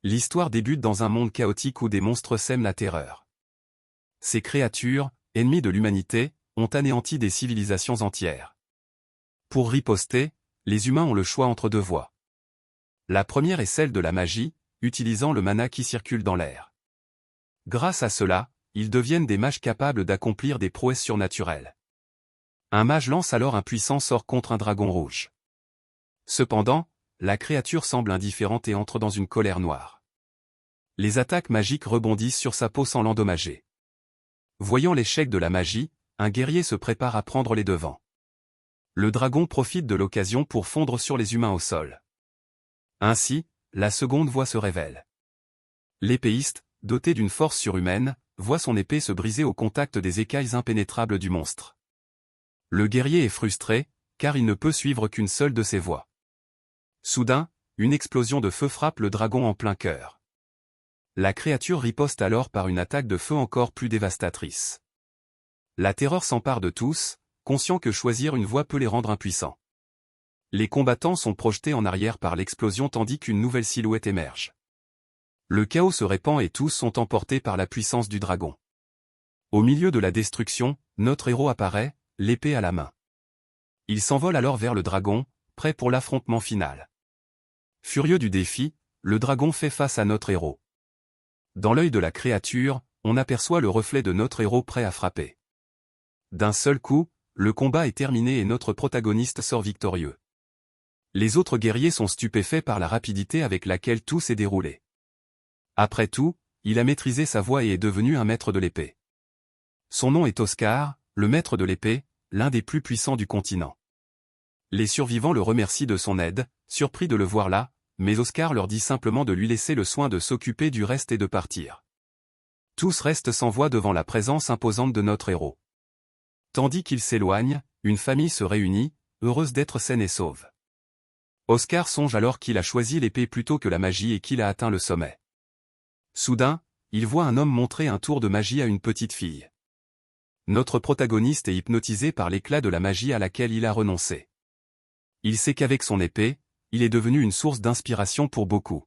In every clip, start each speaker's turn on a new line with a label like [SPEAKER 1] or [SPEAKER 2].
[SPEAKER 1] L'histoire débute dans un monde chaotique où des monstres sèment la terreur. Ces créatures, ennemies de l'humanité, ont anéanti des civilisations entières. Pour riposter, les humains ont le choix entre deux voies. La première est celle de la magie, utilisant le mana qui circule dans l'air. Grâce à cela, ils deviennent des mages capables d'accomplir des prouesses surnaturelles. Un mage lance alors un puissant sort contre un dragon rouge. Cependant, la créature semble indifférente et entre dans une colère noire. Les attaques magiques rebondissent sur sa peau sans l'endommager. Voyant l'échec de la magie, un guerrier se prépare à prendre les devants. Le dragon profite de l'occasion pour fondre sur les humains au sol. Ainsi, la seconde voie se révèle. L'épéiste, doté d'une force surhumaine, voit son épée se briser au contact des écailles impénétrables du monstre. Le guerrier est frustré, car il ne peut suivre qu'une seule de ses voies. Soudain, une explosion de feu frappe le dragon en plein cœur. La créature riposte alors par une attaque de feu encore plus dévastatrice. La terreur s'empare de tous, conscients que choisir une voie peut les rendre impuissants. Les combattants sont projetés en arrière par l'explosion tandis qu'une nouvelle silhouette émerge. Le chaos se répand et tous sont emportés par la puissance du dragon. Au milieu de la destruction, notre héros apparaît, l'épée à la main. Il s'envole alors vers le dragon, prêt pour l'affrontement final. Furieux du défi, le dragon fait face à notre héros. Dans l'œil de la créature, on aperçoit le reflet de notre héros prêt à frapper. D'un seul coup, le combat est terminé et notre protagoniste sort victorieux. Les autres guerriers sont stupéfaits par la rapidité avec laquelle tout s'est déroulé. Après tout, il a maîtrisé sa voie et est devenu un maître de l'épée. Son nom est Oscar, le maître de l'épée, l'un des plus puissants du continent. Les survivants le remercient de son aide, surpris de le voir là, mais Oscar leur dit simplement de lui laisser le soin de s'occuper du reste et de partir. Tous restent sans voix devant la présence imposante de notre héros. Tandis qu'il s'éloigne, une famille se réunit, heureuse d'être saine et sauve. Oscar songe alors qu'il a choisi l'épée plutôt que la magie et qu'il a atteint le sommet. Soudain, il voit un homme montrer un tour de magie à une petite fille. Notre protagoniste est hypnotisé par l'éclat de la magie à laquelle il a renoncé. Il sait qu'avec son épée, il est devenu une source d'inspiration pour beaucoup.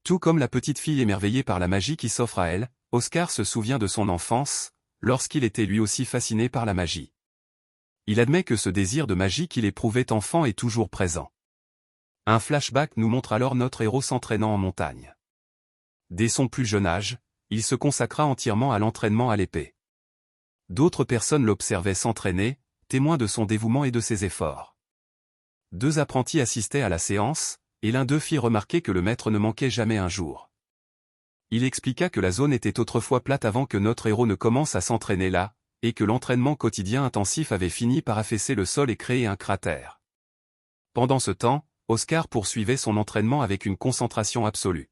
[SPEAKER 1] Tout comme la petite fille émerveillée par la magie qui s'offre à elle, Oscar se souvient de son enfance, lorsqu'il était lui aussi fasciné par la magie. Il admet que ce désir de magie qu'il éprouvait enfant est toujours présent. Un flashback nous montre alors notre héros s'entraînant en montagne. Dès son plus jeune âge, il se consacra entièrement à l'entraînement à l'épée. D'autres personnes l'observaient s'entraîner, témoins de son dévouement et de ses efforts. 2 apprentis assistaient à la séance, et l'un d'eux fit remarquer que le maître ne manquait jamais un jour. Il expliqua que la zone était autrefois plate avant que notre héros ne commence à s'entraîner là, et que l'entraînement quotidien intensif avait fini par affaisser le sol et créer un cratère. Pendant ce temps, Oscar poursuivait son entraînement avec une concentration absolue.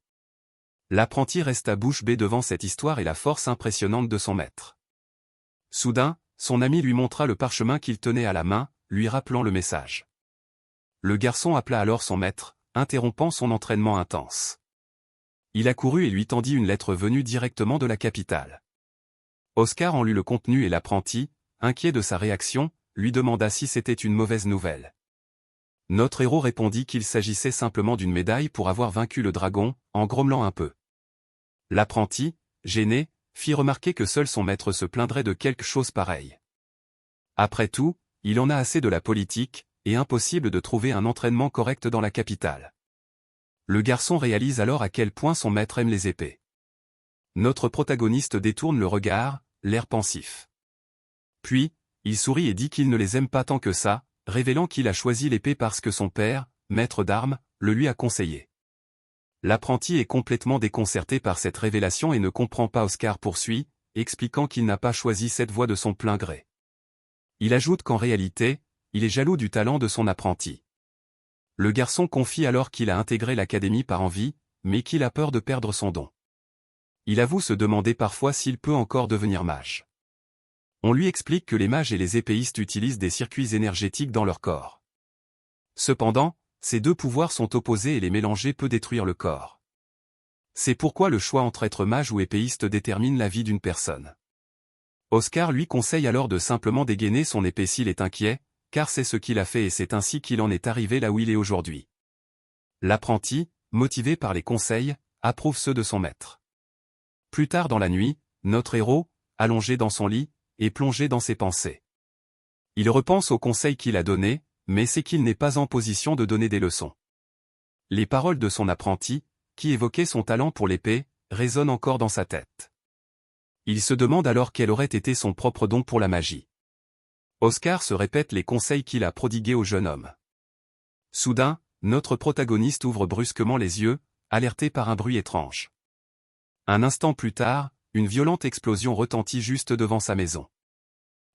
[SPEAKER 1] L'apprenti resta bouche bée devant cette histoire et la force impressionnante de son maître. Soudain, son ami lui montra le parchemin qu'il tenait à la main, lui rappelant le message. Le garçon appela alors son maître, interrompant son entraînement intense. Il accourut et lui tendit une lettre venue directement de la capitale. Oscar en lut le contenu et l'apprenti, inquiet de sa réaction, lui demanda si c'était une mauvaise nouvelle. Notre héros répondit qu'il s'agissait simplement d'une médaille pour avoir vaincu le dragon, en grommelant un peu. L'apprenti, gêné, fit remarquer que seul son maître se plaindrait de quelque chose pareil. Après tout, il en a assez de la politique, et impossible de trouver un entraînement correct dans la capitale. Le garçon réalise alors à quel point son maître aime les épées. Notre protagoniste détourne le regard, l'air pensif. Puis, il sourit et dit qu'il ne les aime pas tant que ça, révélant qu'il a choisi l'épée parce que son père, maître d'armes, le lui a conseillé. L'apprenti est complètement déconcerté par cette révélation et ne comprend pas. Oscar poursuit, expliquant qu'il n'a pas choisi cette voie de son plein gré. Il ajoute qu'en réalité, il est jaloux du talent de son apprenti. Le garçon confie alors qu'il a intégré l'académie par envie, mais qu'il a peur de perdre son don. Il avoue se demander parfois s'il peut encore devenir mage. On lui explique que les mages et les épéistes utilisent des circuits énergétiques dans leur corps. Cependant, ces deux pouvoirs sont opposés et les mélanger peut détruire le corps. C'est pourquoi le choix entre être mage ou épéiste détermine la vie d'une personne. Oscar lui conseille alors de simplement dégainer son épée s'il est inquiet, car c'est ce qu'il a fait et c'est ainsi qu'il en est arrivé là où il est aujourd'hui. L'apprenti, motivé par les conseils, approuve ceux de son maître. Plus tard dans la nuit, notre héros, allongé dans son lit, est plongé dans ses pensées. Il repense aux conseils qu'il a donnés, mais sait qu'il n'est pas en position de donner des leçons. Les paroles de son apprenti, qui évoquait son talent pour l'épée, résonnent encore dans sa tête. Il se demande alors quel aurait été son propre don pour la magie. Oscar se répète les conseils qu'il a prodigués au jeune homme. Soudain, notre protagoniste ouvre brusquement les yeux, alerté par un bruit étrange. Un instant plus tard, une violente explosion retentit juste devant sa maison.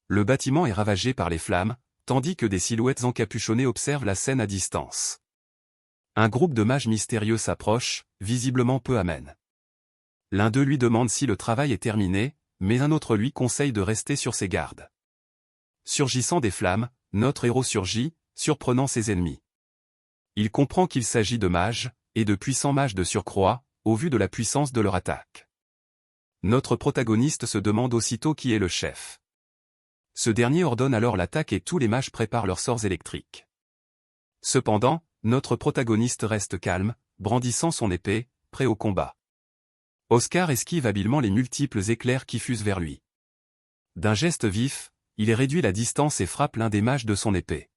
[SPEAKER 1] Le bâtiment est ravagé par les flammes, tandis que des silhouettes encapuchonnées observent la scène à distance. Un groupe de mages mystérieux s'approche, visiblement peu amène. L'un d'eux lui demande si le travail est terminé, mais un autre lui conseille de rester sur ses gardes. Surgissant des flammes, notre héros surgit, surprenant ses ennemis. Il comprend qu'il s'agit de mages, et de puissants mages de surcroît, au vu de la puissance de leur attaque. Notre protagoniste se demande aussitôt qui est le chef. Ce dernier ordonne alors l'attaque et tous les mages préparent leurs sorts électriques. Cependant, notre protagoniste reste calme, brandissant son épée, prêt au combat. Oscar esquive habilement les multiples éclairs qui fusent vers lui. D'un geste vif, il réduit la distance et frappe l'un des mages de son épée.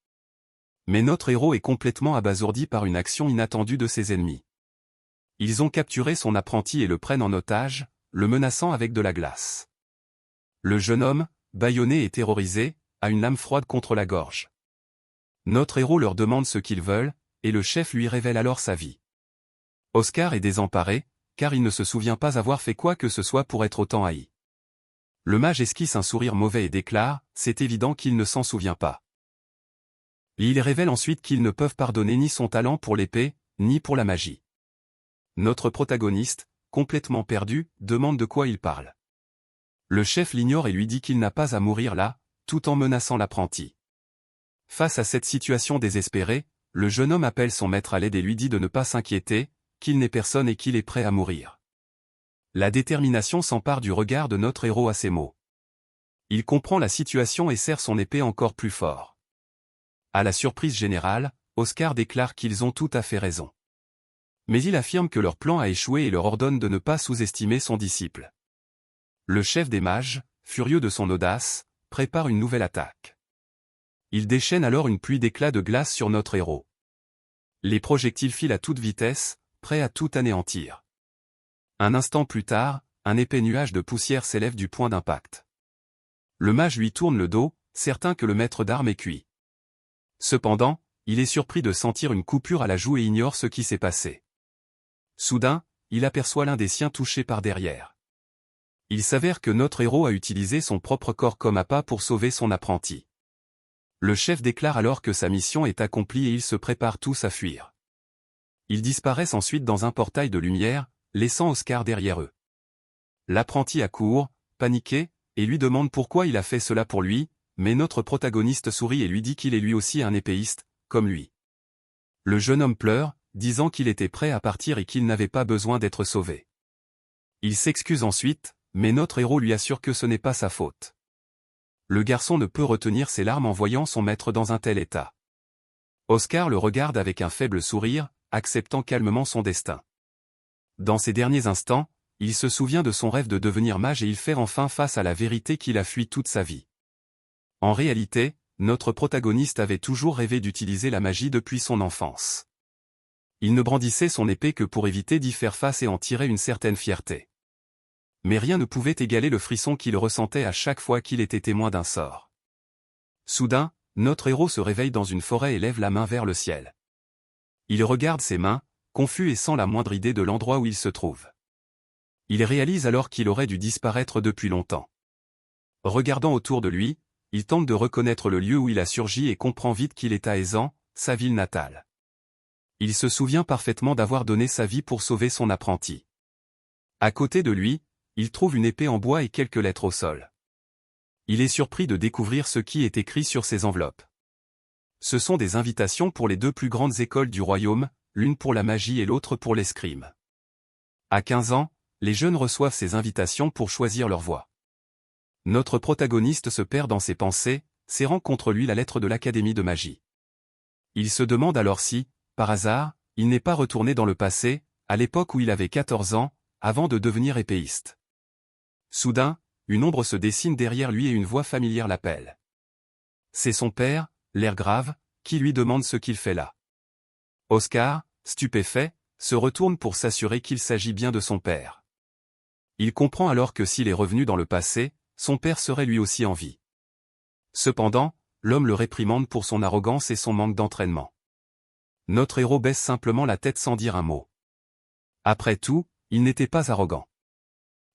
[SPEAKER 1] Mais notre héros est complètement abasourdi par une action inattendue de ses ennemis. Ils ont capturé son apprenti et le prennent en otage, le menaçant avec de la glace. Le jeune homme, bâillonné et terrorisé, a une lame froide contre la gorge. Notre héros leur demande ce qu'ils veulent, et le chef lui révèle alors sa vie. Oscar est désemparé, car il ne se souvient pas avoir fait quoi que ce soit pour être autant haï. Le mage esquisse un sourire mauvais et déclare, c'est évident qu'il ne s'en souvient pas. Il révèle ensuite qu'ils ne peuvent pardonner ni son talent pour l'épée, ni pour la magie. Notre protagoniste, complètement perdu, demande de quoi il parle. Le chef l'ignore et lui dit qu'il n'a pas à mourir là, tout en menaçant l'apprenti. Face à cette situation désespérée, le jeune homme appelle son maître à l'aide et lui dit de ne pas s'inquiéter, qu'il n'est personne et qu'il est prêt à mourir. La détermination s'empare du regard de notre héros à ces mots. Il comprend la situation et serre son épée encore plus fort. À la surprise générale, Oscar déclare qu'ils ont tout à fait raison. Mais il affirme que leur plan a échoué et leur ordonne de ne pas sous-estimer son disciple. Le chef des mages, furieux de son audace, prépare une nouvelle attaque. Il déchaîne alors une pluie d'éclats de glace sur notre héros. Les projectiles filent à toute vitesse, prêts à tout anéantir. Un instant plus tard, un épais nuage de poussière s'élève du point d'impact. Le mage lui tourne le dos, certain que le maître d'armes est cuit. Cependant, il est surpris de sentir une coupure à la joue et ignore ce qui s'est passé. Soudain, il aperçoit l'un des siens touché par derrière. Il s'avère que notre héros a utilisé son propre corps comme appât pour sauver son apprenti. Le chef déclare alors que sa mission est accomplie et ils se préparent tous à fuir. Ils disparaissent ensuite dans un portail de lumière, laissant Oscar derrière eux. L'apprenti accourt, paniqué, et lui demande pourquoi il a fait cela pour lui, mais notre protagoniste sourit et lui dit qu'il est lui aussi un épéiste, comme lui. Le jeune homme pleure, disant qu'il était prêt à partir et qu'il n'avait pas besoin d'être sauvé. Il s'excuse ensuite, mais notre héros lui assure que ce n'est pas sa faute. Le garçon ne peut retenir ses larmes en voyant son maître dans un tel état. Oscar le regarde avec un faible sourire, acceptant calmement son destin. Dans ces derniers instants, il se souvient de son rêve de devenir mage et il fait enfin face à la vérité qu'il a fui toute sa vie. En réalité, notre protagoniste avait toujours rêvé d'utiliser la magie depuis son enfance. Il ne brandissait son épée que pour éviter d'y faire face et en tirer une certaine fierté. Mais rien ne pouvait égaler le frisson qu'il ressentait à chaque fois qu'il était témoin d'un sort. Soudain, notre héros se réveille dans une forêt et lève la main vers le ciel. Il regarde ses mains, confus et sans la moindre idée de l'endroit où il se trouve. Il réalise alors qu'il aurait dû disparaître depuis longtemps. Regardant autour de lui, il tente de reconnaître le lieu où il a surgi et comprend vite qu'il est à Ézan, sa ville natale. Il se souvient parfaitement d'avoir donné sa vie pour sauver son apprenti. À côté de lui, il trouve une épée en bois et quelques lettres au sol. Il est surpris de découvrir ce qui est écrit sur ces enveloppes. Ce sont des invitations pour les deux plus grandes écoles du royaume, l'une pour la magie et l'autre pour l'escrime. À 15 ans, les jeunes reçoivent ces invitations pour choisir leur voie. Notre protagoniste se perd dans ses pensées, serrant contre lui la lettre de l'Académie de magie. Il se demande alors si, par hasard, il n'est pas retourné dans le passé, à l'époque où il avait 14 ans, avant de devenir épéiste. Soudain, une ombre se dessine derrière lui et une voix familière l'appelle. C'est son père, l'air grave, qui lui demande ce qu'il fait là. Oscar, stupéfait, se retourne pour s'assurer qu'il s'agit bien de son père. Il comprend alors que s'il est revenu dans le passé, son père serait lui aussi en vie. Cependant, l'homme le réprimande pour son arrogance et son manque d'entraînement. Notre héros baisse simplement la tête sans dire un mot. Après tout, il n'était pas arrogant.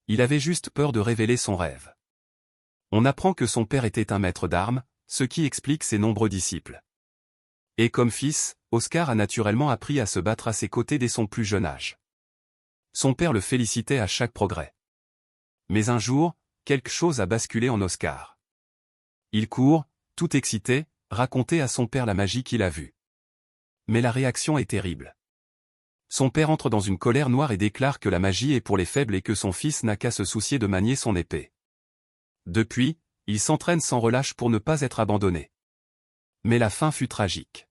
[SPEAKER 1] Il avait juste peur de révéler son rêve. On apprend que son père était un maître d'armes, ce qui explique ses nombreux disciples. Et comme fils, Oscar a naturellement appris à se battre à ses côtés dès son plus jeune âge. Son père le félicitait à chaque progrès. Mais un jour, quelque chose a basculé en Oscar. Il court, tout excité, raconter à son père la magie qu'il a vue. Mais la réaction est terrible. Son père entre dans une colère noire et déclare que la magie est pour les faibles et que son fils n'a qu'à se soucier de manier son épée. Depuis, il s'entraîne sans relâche pour ne pas être abandonné. Mais la fin fut tragique.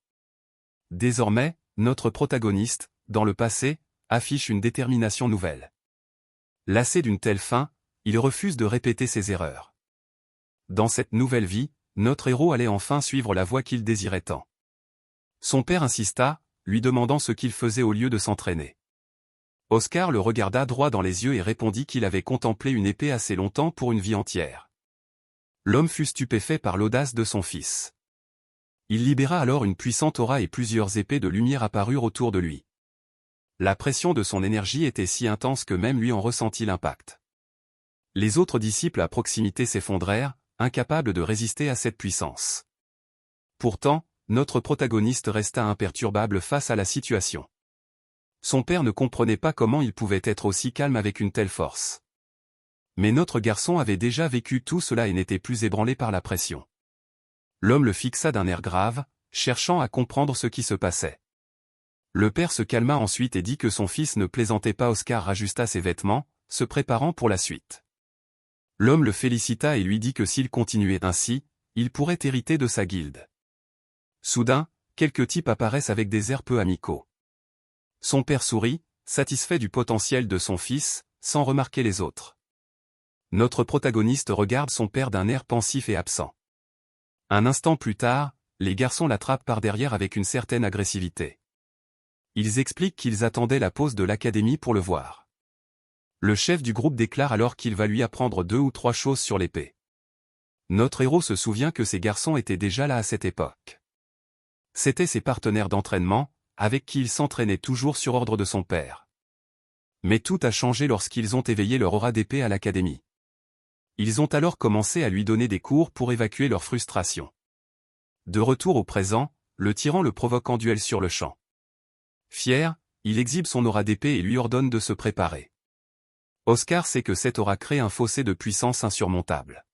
[SPEAKER 1] Désormais, notre protagoniste, dans le passé, affiche une détermination nouvelle. Lassé d'une telle fin, il refuse de répéter ses erreurs. Dans cette nouvelle vie, notre héros allait enfin suivre la voie qu'il désirait tant. Son père insista, lui demandant ce qu'il faisait au lieu de s'entraîner. Oscar le regarda droit dans les yeux et répondit qu'il avait contemplé une épée assez longtemps pour une vie entière. L'homme fut stupéfait par l'audace de son fils. Il libéra alors une puissante aura et plusieurs épées de lumière apparurent autour de lui. La pression de son énergie était si intense que même lui en ressentit l'impact. Les autres disciples à proximité s'effondrèrent, incapables de résister à cette puissance. Pourtant, notre protagoniste resta imperturbable face à la situation. Son père ne comprenait pas comment il pouvait être aussi calme avec une telle force. Mais notre garçon avait déjà vécu tout cela et n'était plus ébranlé par la pression. L'homme le fixa d'un air grave, cherchant à comprendre ce qui se passait. Le père se calma ensuite et dit que son fils ne plaisantait pas. Oscar rajusta ses vêtements, se préparant pour la suite. L'homme le félicita et lui dit que s'il continuait ainsi, il pourrait hériter de sa guilde. Soudain, quelques types apparaissent avec des airs peu amicaux. Son père sourit, satisfait du potentiel de son fils, sans remarquer les autres. Notre protagoniste regarde son père d'un air pensif et absent. Un instant plus tard, les garçons l'attrapent par derrière avec une certaine agressivité. Ils expliquent qu'ils attendaient la pause de l'académie pour le voir. Le chef du groupe déclare alors qu'il va lui apprendre 2 ou 3 choses sur l'épée. Notre héros se souvient que ces garçons étaient déjà là à cette époque. C'étaient ses partenaires d'entraînement, avec qui il s'entraînait toujours sur ordre de son père. Mais tout a changé lorsqu'ils ont éveillé leur aura d'épée à l'académie. Ils ont alors commencé à lui donner des cours pour évacuer leur frustration. De retour au présent, le tyran le provoque en duel sur le champ. Fier, il exhibe son aura d'épée et lui ordonne de se préparer. Oscar sait que cette aura crée un fossé de puissance insurmontable.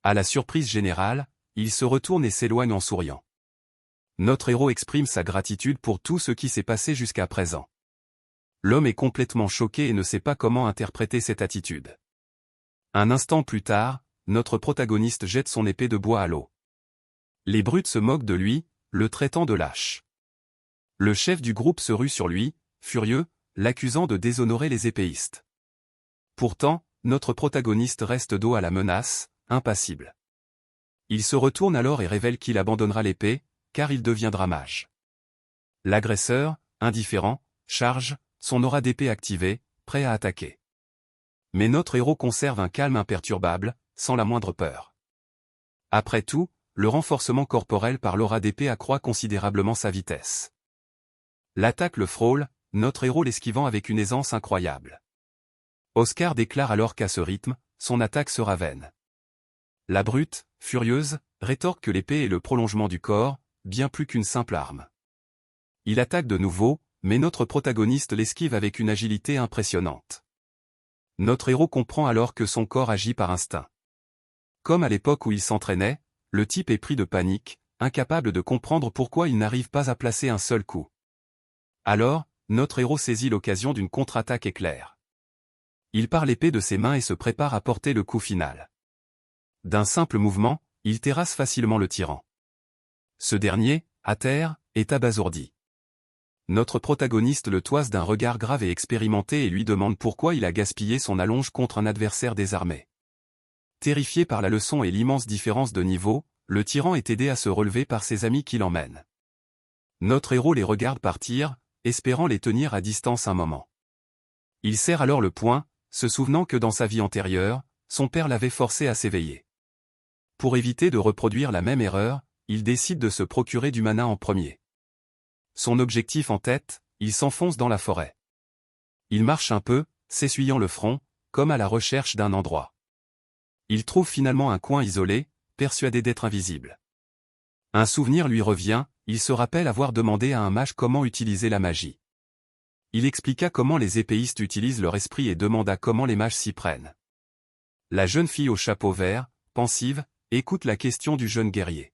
[SPEAKER 1] À la surprise générale, il se retourne et s'éloigne en souriant. Notre héros exprime sa gratitude pour tout ce qui s'est passé jusqu'à présent. L'homme est complètement choqué et ne sait pas comment interpréter cette attitude. Un instant plus tard, notre protagoniste jette son épée de bois à l'eau. Les brutes se moquent de lui, le traitant de lâche. Le chef du groupe se rue sur lui, furieux, l'accusant de déshonorer les épéistes. Pourtant, notre protagoniste reste dos à la menace, impassible. Il se retourne alors et révèle qu'il abandonnera l'épée, car il deviendra mage. L'agresseur, indifférent, charge, son aura d'épée activée, prêt à attaquer. Mais notre héros conserve un calme imperturbable, sans la moindre peur. Après tout, le renforcement corporel par l'aura d'épée accroît considérablement sa vitesse. L'attaque le frôle, notre héros l'esquivant avec une aisance incroyable. Oscar déclare alors qu'à ce rythme, son attaque sera vaine. La brute, furieuse, rétorque que l'épée est le prolongement du corps, bien plus qu'une simple arme. Il attaque de nouveau, mais notre protagoniste l'esquive avec une agilité impressionnante. Notre héros comprend alors que son corps agit par instinct. Comme à l'époque où il s'entraînait, le type est pris de panique, incapable de comprendre pourquoi il n'arrive pas à placer un seul coup. Alors, notre héros saisit l'occasion d'une contre-attaque éclair. Il part l'épée de ses mains et se prépare à porter le coup final. D'un simple mouvement, il terrasse facilement le tyran. Ce dernier, à terre, est abasourdi. Notre protagoniste le toise d'un regard grave et expérimenté et lui demande pourquoi il a gaspillé son allonge contre un adversaire désarmé. Terrifié par la leçon et l'immense différence de niveau, le tyran est aidé à se relever par ses amis qui l'emmènent. Notre héros les regarde partir, espérant les tenir à distance un moment. Il serre alors le poing, se souvenant que dans sa vie antérieure, son père l'avait forcé à s'éveiller. Pour éviter de reproduire la même erreur, il décide de se procurer du mana en premier. Son objectif en tête, il s'enfonce dans la forêt. Il marche un peu, s'essuyant le front, comme à la recherche d'un endroit. Il trouve finalement un coin isolé, persuadé d'être invisible. Un souvenir lui revient, il se rappelle avoir demandé à un mage comment utiliser la magie. Il expliqua comment les épéistes utilisent leur esprit et demanda comment les mages s'y prennent. La jeune fille au chapeau vert, pensive, écoute la question du jeune guerrier.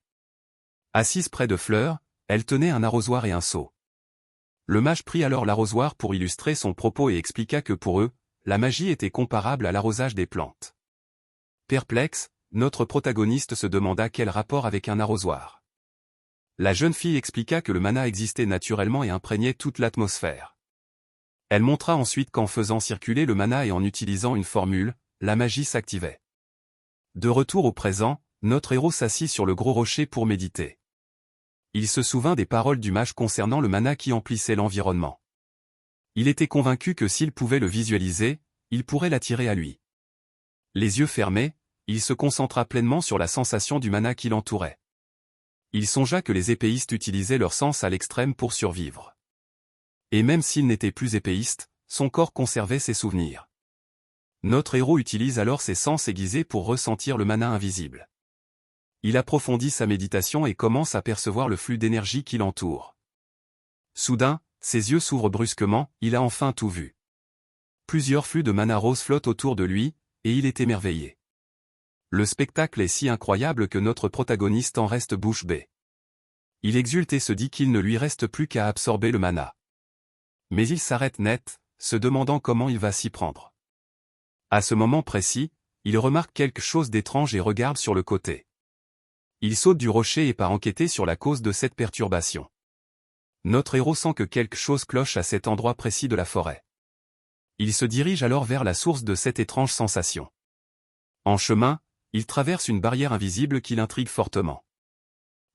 [SPEAKER 1] Assise près de Fleur, elle tenait un arrosoir et un seau. Le mage prit alors l'arrosoir pour illustrer son propos et expliqua que pour eux, la magie était comparable à l'arrosage des plantes. Perplexe, notre protagoniste se demanda quel rapport avec un arrosoir. La jeune fille expliqua que le mana existait naturellement et imprégnait toute l'atmosphère. Elle montra ensuite qu'en faisant circuler le mana et en utilisant une formule, la magie s'activait. De retour au présent, notre héros s'assit sur le gros rocher pour méditer. Il se souvint des paroles du mage concernant le mana qui emplissait l'environnement. Il était convaincu que s'il pouvait le visualiser, il pourrait l'attirer à lui. Les yeux fermés, il se concentra pleinement sur la sensation du mana qui l'entourait. Il songea que les épéistes utilisaient leur sens à l'extrême pour survivre. Et même s'il n'était plus épéiste, son corps conservait ses souvenirs. Notre héros utilise alors ses sens aiguisés pour ressentir le mana invisible. Il approfondit sa méditation et commence à percevoir le flux d'énergie qui l'entoure. Soudain, ses yeux s'ouvrent brusquement, il a enfin tout vu. Plusieurs flux de mana rose flottent autour de lui, et il est émerveillé. Le spectacle est si incroyable que notre protagoniste en reste bouche bée. Il exulte et se dit qu'il ne lui reste plus qu'à absorber le mana. Mais il s'arrête net, se demandant comment il va s'y prendre. À ce moment précis, il remarque quelque chose d'étrange et regarde sur le côté. Il saute du rocher et part enquêter sur la cause de cette perturbation. Notre héros sent que quelque chose cloche à cet endroit précis de la forêt. Il se dirige alors vers la source de cette étrange sensation. En chemin, il traverse une barrière invisible qui l'intrigue fortement.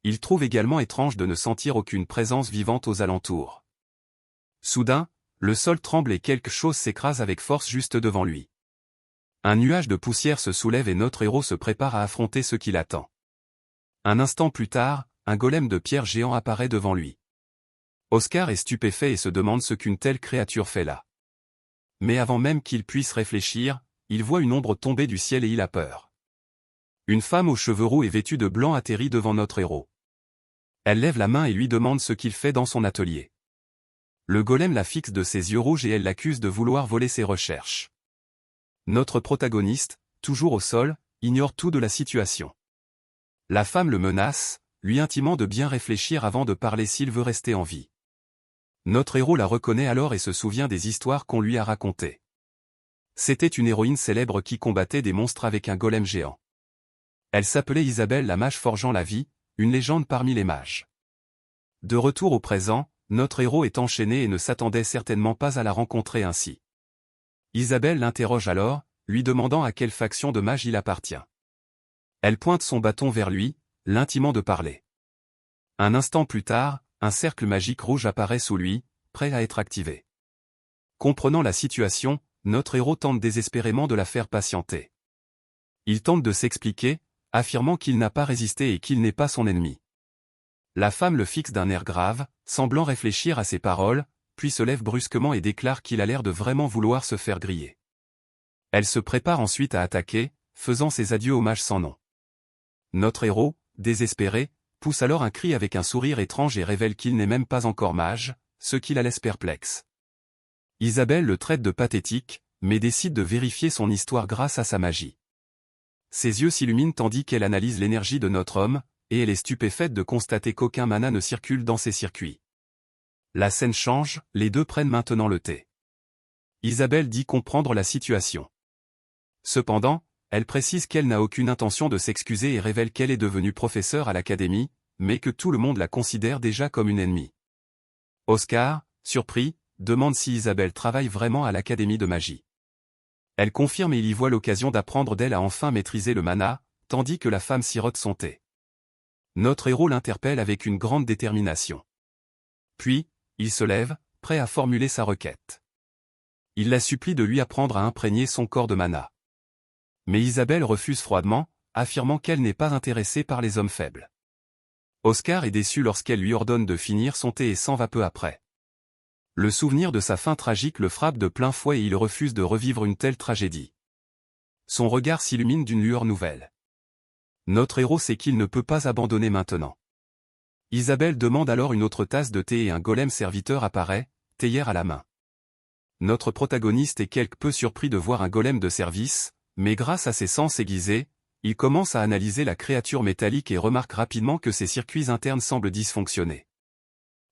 [SPEAKER 1] Il trouve également étrange de ne sentir aucune présence vivante aux alentours. Soudain, le sol tremble et quelque chose s'écrase avec force juste devant lui. Un nuage de poussière se soulève et notre héros se prépare à affronter ce qui l'attend. Un instant plus tard, un golem de pierre géant apparaît devant lui. Oscar est stupéfait et se demande ce qu'une telle créature fait là. Mais avant même qu'il puisse réfléchir, il voit une ombre tomber du ciel et il a peur. Une femme aux cheveux roux et vêtue de blanc atterrit devant notre héros. Elle lève la main et lui demande ce qu'il fait dans son atelier. Le golem la fixe de ses yeux rouges et elle l'accuse de vouloir voler ses recherches. Notre protagoniste, toujours au sol, ignore tout de la situation. La femme le menace, lui intimant de bien réfléchir avant de parler s'il veut rester en vie. Notre héros la reconnaît alors et se souvient des histoires qu'on lui a racontées. C'était une héroïne célèbre qui combattait des monstres avec un golem géant. Elle s'appelait Isabelle la mage forgeant la vie, une légende parmi les mages. De retour au présent, notre héros est enchaîné et ne s'attendait certainement pas à la rencontrer ainsi. Isabelle l'interroge alors, lui demandant à quelle faction de mages il appartient. Elle pointe son bâton vers lui, l'intimant de parler. Un instant plus tard, un cercle magique rouge apparaît sous lui, prêt à être activé. Comprenant la situation, notre héros tente désespérément de la faire patienter. Il tente de s'expliquer, affirmant qu'il n'a pas résisté et qu'il n'est pas son ennemi. La femme le fixe d'un air grave, semblant réfléchir à ses paroles, puis se lève brusquement et déclare qu'il a l'air de vraiment vouloir se faire griller. Elle se prépare ensuite à attaquer, faisant ses adieux au mage sans nom. Notre héros, désespéré, pousse alors un cri avec un sourire étrange et révèle qu'il n'est même pas encore mage, ce qui la laisse perplexe. Isabelle le traite de pathétique, mais décide de vérifier son histoire grâce à sa magie. Ses yeux s'illuminent tandis qu'elle analyse l'énergie de notre homme, et elle est stupéfaite de constater qu'aucun mana ne circule dans ses circuits. La scène change, les deux prennent maintenant le thé. Isabelle dit comprendre la situation. Cependant, elle précise qu'elle n'a aucune intention de s'excuser et révèle qu'elle est devenue professeure à l'académie, mais que tout le monde la considère déjà comme une ennemie. Oscar, surpris, demande si Isabelle travaille vraiment à l'Académie de magie. Elle confirme et il y voit l'occasion d'apprendre d'elle à enfin maîtriser le mana, tandis que la femme sirote son thé. Notre héros l'interpelle avec une grande détermination. Puis, il se lève, prêt à formuler sa requête. Il la supplie de lui apprendre à imprégner son corps de mana. Mais Isabelle refuse froidement, affirmant qu'elle n'est pas intéressée par les hommes faibles. Oscar est déçu lorsqu'elle lui ordonne de finir son thé et s'en va peu après. Le souvenir de sa fin tragique le frappe de plein fouet et il refuse de revivre une telle tragédie. Son regard s'illumine d'une lueur nouvelle. Notre héros sait qu'il ne peut pas abandonner maintenant. Isabelle demande alors une autre tasse de thé et un golem serviteur apparaît, théière à la main. Notre protagoniste est quelque peu surpris de voir un golem de service, mais grâce à ses sens aiguisés, il commence à analyser la créature métallique et remarque rapidement que ses circuits internes semblent dysfonctionner.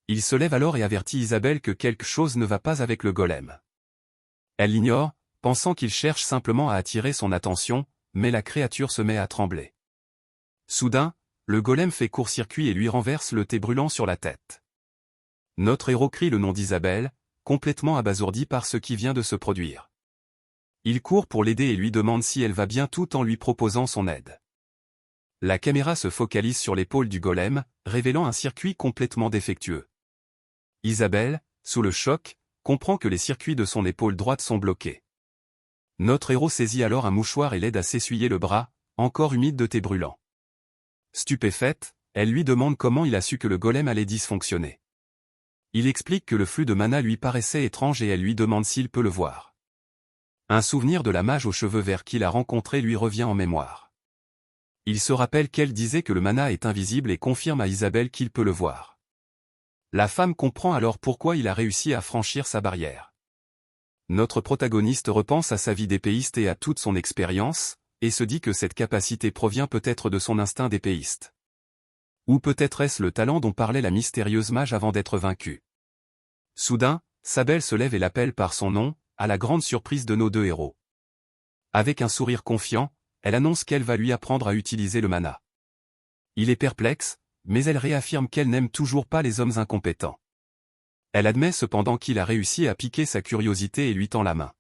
[SPEAKER 1] Il se lève alors et avertit Isabelle que quelque chose ne va pas avec le golem. Elle l'ignore, pensant qu'il cherche simplement à attirer son attention, mais la créature se met à trembler. Soudain, le golem fait court-circuit et lui renverse le thé brûlant sur la tête. Notre héros crie le nom d'Isabelle, complètement abasourdi par ce qui vient de se produire. Il court pour l'aider et lui demande si elle va bien tout en lui proposant son aide. La caméra se focalise sur l'épaule du golem, révélant un circuit complètement défectueux. Isabelle, sous le choc, comprend que les circuits de son épaule droite sont bloqués. Notre héros saisit alors un mouchoir et l'aide à s'essuyer le bras, encore humide de thé brûlant. Stupéfaite, elle lui demande comment il a su que le golem allait dysfonctionner. Il explique que le flux de mana lui paraissait étrange et elle lui demande s'il peut le voir. Un souvenir de la mage aux cheveux verts qu'il a rencontré lui revient en mémoire. Il se rappelle qu'elle disait que le mana est invisible et confirme à Isabelle qu'il peut le voir. La femme comprend alors pourquoi il a réussi à franchir sa barrière. Notre protagoniste repense à sa vie d'épéiste et à toute son expérience, et se dit que cette capacité provient peut-être de son instinct d'épéiste. Ou peut-être est-ce le talent dont parlait la mystérieuse mage avant d'être vaincue. Soudain, Sabelle se lève et l'appelle par son nom, à la grande surprise de nos deux héros. Avec un sourire confiant, elle annonce qu'elle va lui apprendre à utiliser le mana. Il est perplexe, mais elle réaffirme qu'elle n'aime toujours pas les hommes incompétents. Elle admet cependant qu'il a réussi à piquer sa curiosité et lui tend la main.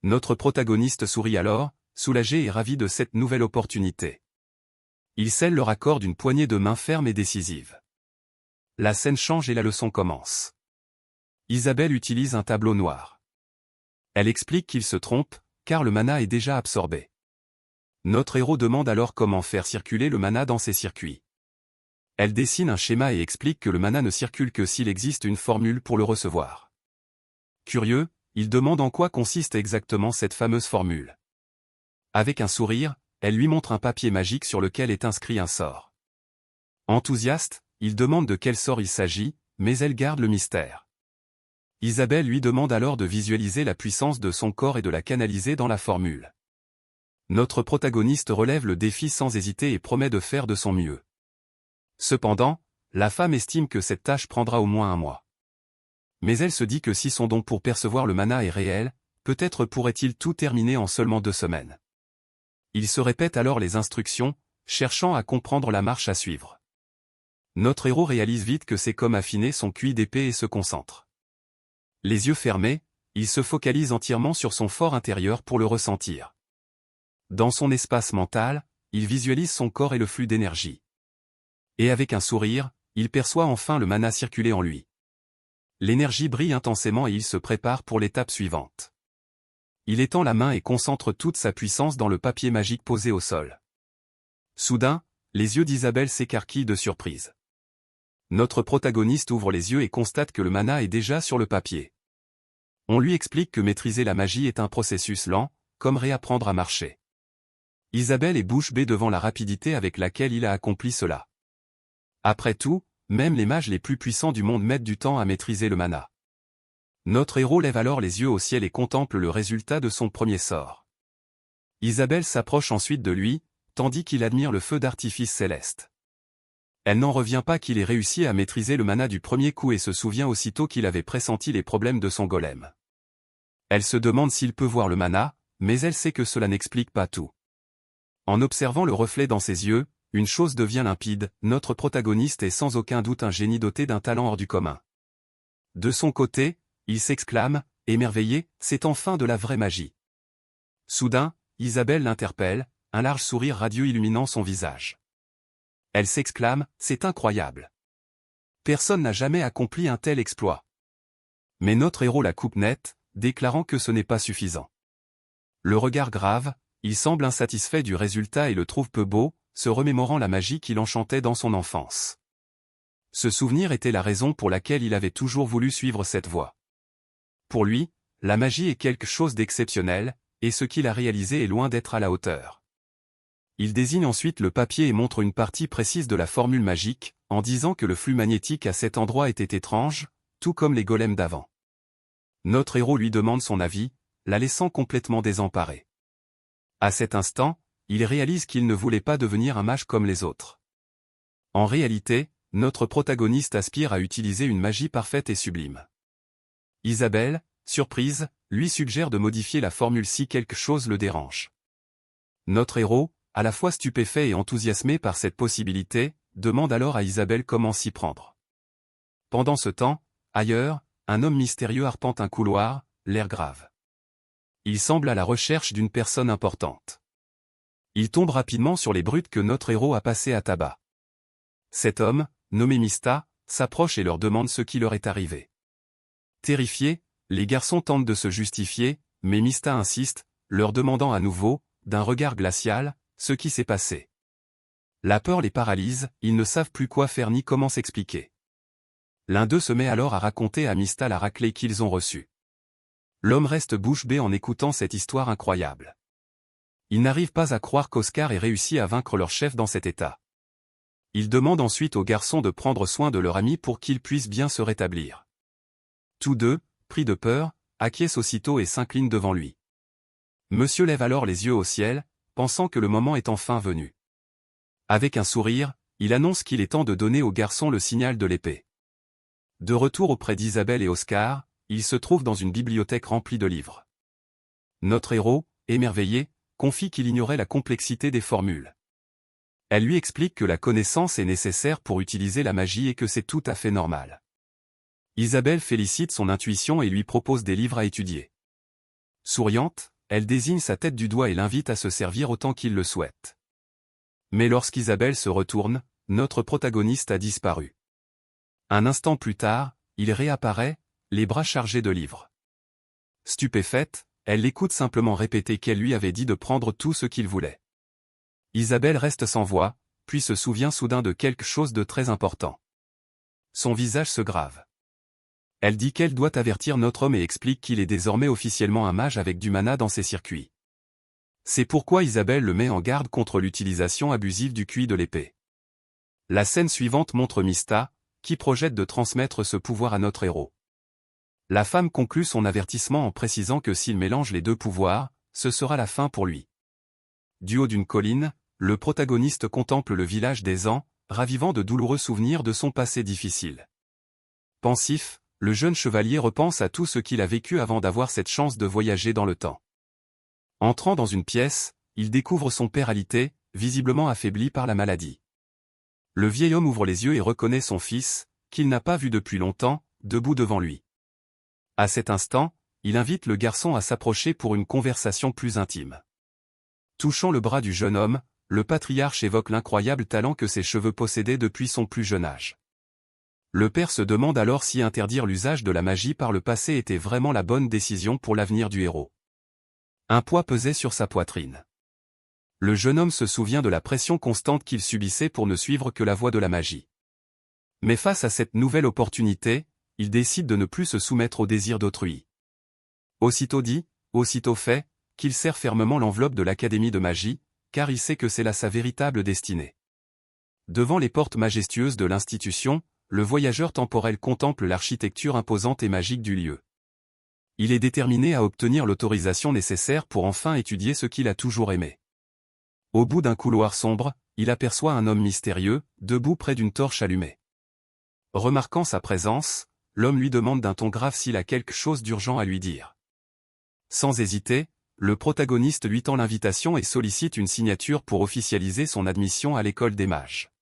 [SPEAKER 1] Notre protagoniste sourit alors, soulagé et ravi de cette nouvelle opportunité. Il scelle leur accord d'une poignée de main ferme et décisive. La scène change et la leçon commence. Isabelle utilise un tableau noir. Elle explique qu'il se trompe, car le mana est déjà absorbé. Notre héros demande alors comment faire circuler le mana dans ses circuits. Elle dessine un schéma et explique que le mana ne circule que s'il existe une formule pour le recevoir. Curieux, il demande en quoi consiste exactement cette fameuse formule. Avec un sourire, elle lui montre un papier magique sur lequel est inscrit un sort. Enthousiaste, il demande de quel sort il s'agit, mais elle garde le mystère. Isabelle lui demande alors de visualiser la puissance de son corps et de la canaliser dans la formule. Notre protagoniste relève le défi sans hésiter et promet de faire de son mieux. Cependant, la femme estime que cette tâche prendra au moins 1 mois. Mais elle se dit que si son don pour percevoir le mana est réel, peut-être pourrait-il tout terminer en seulement 2 semaines. Il se répète alors les instructions, cherchant à comprendre la marche à suivre. Notre héros réalise vite que c'est comme affiner son QI d'épée et se concentre. Les yeux fermés, il se focalise entièrement sur son fort intérieur pour le ressentir. Dans son espace mental, il visualise son corps et le flux d'énergie. Et avec un sourire, il perçoit enfin le mana circuler en lui. L'énergie brille intensément et il se prépare pour l'étape suivante. Il étend la main et concentre toute sa puissance dans le papier magique posé au sol. Soudain, les yeux d'Isabelle s'écarquillent de surprise. Notre protagoniste ouvre les yeux et constate que le mana est déjà sur le papier. On lui explique que maîtriser la magie est un processus lent, comme réapprendre à marcher. Isabelle est bouche bée devant la rapidité avec laquelle il a accompli cela. Après tout, même les mages les plus puissants du monde mettent du temps à maîtriser le mana. Notre héros lève alors les yeux au ciel et contemple le résultat de son premier sort. Isabelle s'approche ensuite de lui, tandis qu'il admire le feu d'artifice céleste. Elle n'en revient pas qu'il ait réussi à maîtriser le mana du premier coup et se souvient aussitôt qu'il avait pressenti les problèmes de son golem. Elle se demande s'il peut voir le mana, mais elle sait que cela n'explique pas tout. En observant le reflet dans ses yeux, une chose devient limpide, notre protagoniste est sans aucun doute un génie doté d'un talent hors du commun. De son côté, il s'exclame, émerveillé, c'est enfin de la vraie magie. Soudain, Isabelle l'interpelle, un large sourire radieux illuminant son visage. Elle s'exclame, c'est incroyable. Personne n'a jamais accompli un tel exploit. Mais notre héros la coupe net, déclarant que ce n'est pas suffisant. Le regard grave, il semble insatisfait du résultat et le trouve peu beau, se remémorant la magie qui l'enchantait dans son enfance. Ce souvenir était la raison pour laquelle il avait toujours voulu suivre cette voie. Pour lui, la magie est quelque chose d'exceptionnel, et ce qu'il a réalisé est loin d'être à la hauteur. Il désigne ensuite le papier et montre une partie précise de la formule magique, en disant que le flux magnétique à cet endroit était étrange, tout comme les golems d'avant. Notre héros lui demande son avis, la laissant complètement désemparée. À cet instant, il réalise qu'il ne voulait pas devenir un mage comme les autres. En réalité, notre protagoniste aspire à utiliser une magie parfaite et sublime. Isabelle, surprise, lui suggère de modifier la formule si quelque chose le dérange. Notre héros, à la fois stupéfait et enthousiasmé par cette possibilité, demande alors à Isabelle comment s'y prendre. Pendant ce temps, ailleurs, un homme mystérieux arpente un couloir, l'air grave. Il semble à la recherche d'une personne importante. Il tombe rapidement sur les brutes que notre héros a passées à tabac. Cet homme, nommé Mista, s'approche et leur demande ce qui leur est arrivé. Terrifiés, les garçons tentent de se justifier, mais Mista insiste, leur demandant à nouveau, d'un regard glacial, ce qui s'est passé. La peur les paralyse, ils ne savent plus quoi faire ni comment s'expliquer. L'un d'eux se met alors à raconter à Mista la raclée qu'ils ont reçue. L'homme reste bouche bée en écoutant cette histoire incroyable. Il n'arrive pas à croire qu'Oscar ait réussi à vaincre leur chef dans cet état. Il demande ensuite aux garçons de prendre soin de leur ami pour qu'ils puissent bien se rétablir. Tous deux, pris de peur, acquiescent aussitôt et s'inclinent devant lui. Monsieur lève alors les yeux au ciel, pensant que le moment est enfin venu. Avec un sourire, il annonce qu'il est temps de donner aux garçons le signal de l'épée. De retour auprès d'Isabelle et Oscar, il se trouve dans une bibliothèque remplie de livres. Notre héros, émerveillé, confie qu'il ignorait la complexité des formules. Elle lui explique que la connaissance est nécessaire pour utiliser la magie et que c'est tout à fait normal. Isabelle félicite son intuition et lui propose des livres à étudier. Souriante, elle désigne sa tête du doigt et l'invite à se servir autant qu'il le souhaite. Mais lorsqu'Isabelle se retourne, notre protagoniste a disparu. Un instant plus tard, il réapparaît, les bras chargés de livres. Stupéfaite, elle l'écoute simplement répéter qu'elle lui avait dit de prendre tout ce qu'il voulait. Isabelle reste sans voix, puis se souvient soudain de quelque chose de très important. Son visage se grave. Elle dit qu'elle doit avertir notre homme et explique qu'il est désormais officiellement un mage avec du mana dans ses circuits. C'est pourquoi Isabelle le met en garde contre l'utilisation abusive du QI de l'épée. La scène suivante montre Mista, qui projette de transmettre ce pouvoir à notre héros. La femme conclut son avertissement en précisant que s'il mélange les deux pouvoirs, ce sera la fin pour lui. Du haut d'une colline, le protagoniste contemple le village des Ans, ravivant de douloureux souvenirs de son passé difficile. Pensif, le jeune chevalier repense à tout ce qu'il a vécu avant d'avoir cette chance de voyager dans le temps. Entrant dans une pièce, il découvre son père alité, visiblement affaibli par la maladie. Le vieil homme ouvre les yeux et reconnaît son fils, qu'il n'a pas vu depuis longtemps, debout devant lui. À cet instant, il invite le garçon à s'approcher pour une conversation plus intime. Touchant le bras du jeune homme, le patriarche évoque l'incroyable talent que ses cheveux possédaient depuis son plus jeune âge. Le père se demande alors si interdire l'usage de la magie par le passé était vraiment la bonne décision pour l'avenir du héros. Un poids pesait sur sa poitrine. Le jeune homme se souvient de la pression constante qu'il subissait pour ne suivre que la voie de la magie. Mais face à cette nouvelle opportunité, il décide de ne plus se soumettre aux désirs d'autrui. Aussitôt dit, aussitôt fait, qu'il serre fermement l'enveloppe de l'Académie de magie, car il sait que c'est là sa véritable destinée. Devant les portes majestueuses de l'institution, le voyageur temporel contemple l'architecture imposante et magique du lieu. Il est déterminé à obtenir l'autorisation nécessaire pour enfin étudier ce qu'il a toujours aimé. Au bout d'un couloir sombre, il aperçoit un homme mystérieux, debout près d'une torche allumée. Remarquant sa présence, l'homme lui demande d'un ton grave s'il a quelque chose d'urgent à lui dire. Sans hésiter, le protagoniste lui tend l'invitation et sollicite une signature pour officialiser son admission à l'école des mages.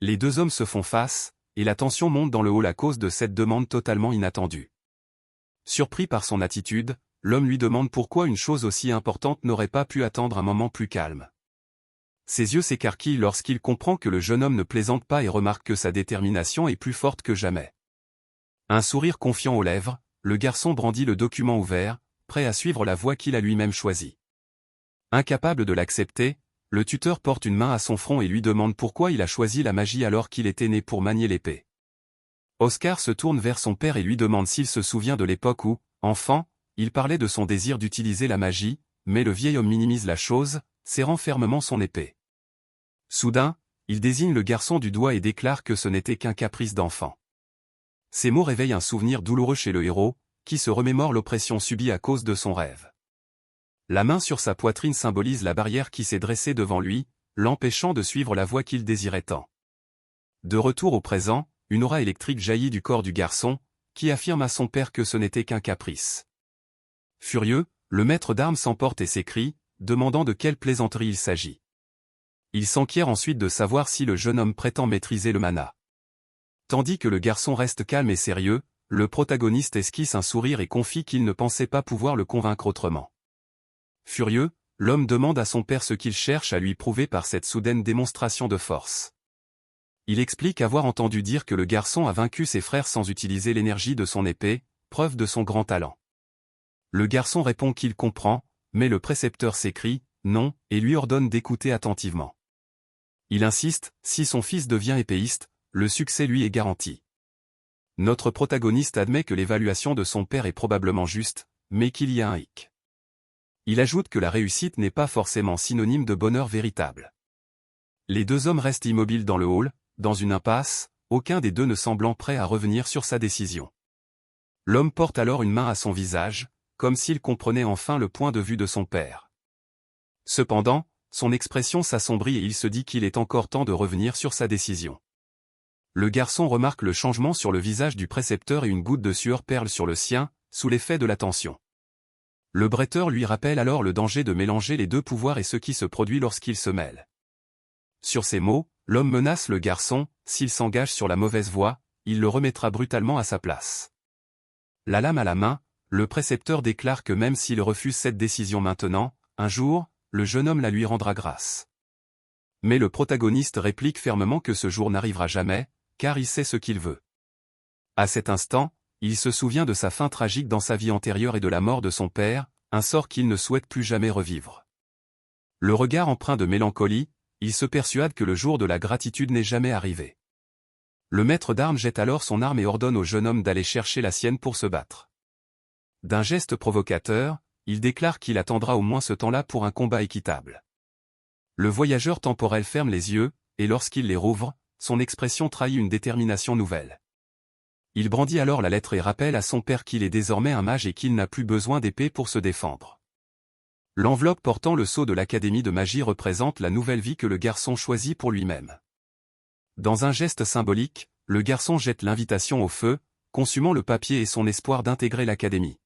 [SPEAKER 1] Les deux hommes se font face, et la tension monte dans le hall à cause de cette demande totalement inattendue. Surpris par son attitude, l'homme lui demande pourquoi une chose aussi importante n'aurait pas pu attendre un moment plus calme. Ses yeux s'écarquillent lorsqu'il comprend que le jeune homme ne plaisante pas et remarque que sa détermination est plus forte que jamais. Un sourire confiant aux lèvres, le garçon brandit le document ouvert, prêt à suivre la voie qu'il a lui-même choisie. Incapable de l'accepter, le tuteur porte une main à son front et lui demande pourquoi il a choisi la magie alors qu'il était né pour manier l'épée. Oscar se tourne vers son père et lui demande s'il se souvient de l'époque où, enfant, il parlait de son désir d'utiliser la magie, mais le vieil homme minimise la chose, serrant fermement son épée. Soudain, il désigne le garçon du doigt et déclare que ce n'était qu'un caprice d'enfant. Ces mots réveillent un souvenir douloureux chez le héros, qui se remémore l'oppression subie à cause de son rêve. La main sur sa poitrine symbolise la barrière qui s'est dressée devant lui, l'empêchant de suivre la voie qu'il désirait tant. De retour au présent, une aura électrique jaillit du corps du garçon, qui affirme à son père que ce n'était qu'un caprice. Furieux, le maître d'armes s'emporte et s'écrie, demandant de quelle plaisanterie il s'agit. Il s'enquiert ensuite de savoir si le jeune homme prétend maîtriser le mana. Tandis que le garçon reste calme et sérieux, le protagoniste esquisse un sourire et confie qu'il ne pensait pas pouvoir le convaincre autrement. Furieux, l'homme demande à son père ce qu'il cherche à lui prouver par cette soudaine démonstration de force. Il explique avoir entendu dire que le garçon a vaincu ses frères sans utiliser l'énergie de son épée, preuve de son grand talent. Le garçon répond qu'il comprend, mais le précepteur s'écrie « non » et lui ordonne d'écouter attentivement. Il insiste, si son fils devient épéiste, le succès lui est garanti. Notre protagoniste admet que l'évaluation de son père est probablement juste, mais qu'il y a un hic. Il ajoute que la réussite n'est pas forcément synonyme de bonheur véritable. Les deux hommes restent immobiles dans le hall, dans une impasse, aucun des deux ne semblant prêt à revenir sur sa décision. L'homme porte alors une main à son visage, comme s'il comprenait enfin le point de vue de son père. Cependant, son expression s'assombrit et il se dit qu'il est encore temps de revenir sur sa décision. Le garçon remarque le changement sur le visage du précepteur et une goutte de sueur perle sur le sien, sous l'effet de la tension. Le bretteur lui rappelle alors le danger de mélanger les deux pouvoirs et ce qui se produit lorsqu'ils se mêlent. Sur ces mots, l'homme menace le garçon, s'il s'engage sur la mauvaise voie, il le remettra brutalement à sa place. La lame à la main, le précepteur déclare que même s'il refuse cette décision maintenant, un jour, le jeune homme la lui rendra grâce. Mais le protagoniste réplique fermement que ce jour n'arrivera jamais, car il sait ce qu'il veut. À cet instant, il se souvient de sa fin tragique dans sa vie antérieure et de la mort de son père, un sort qu'il ne souhaite plus jamais revivre. Le regard empreint de mélancolie, il se persuade que le jour de la gratitude n'est jamais arrivé. Le maître d'armes jette alors son arme et ordonne au jeune homme d'aller chercher la sienne pour se battre. D'un geste provocateur, il déclare qu'il attendra au moins ce temps-là pour un combat équitable. Le voyageur temporel ferme les yeux, et lorsqu'il les rouvre, son expression trahit une détermination nouvelle. Il brandit alors la lettre et rappelle à son père qu'il est désormais un mage et qu'il n'a plus besoin d'épée pour se défendre. L'enveloppe portant le sceau de l'Académie de magie représente la nouvelle vie que le garçon choisit pour lui-même. Dans un geste symbolique, le garçon jette l'invitation au feu, consumant le papier et son espoir d'intégrer l'Académie.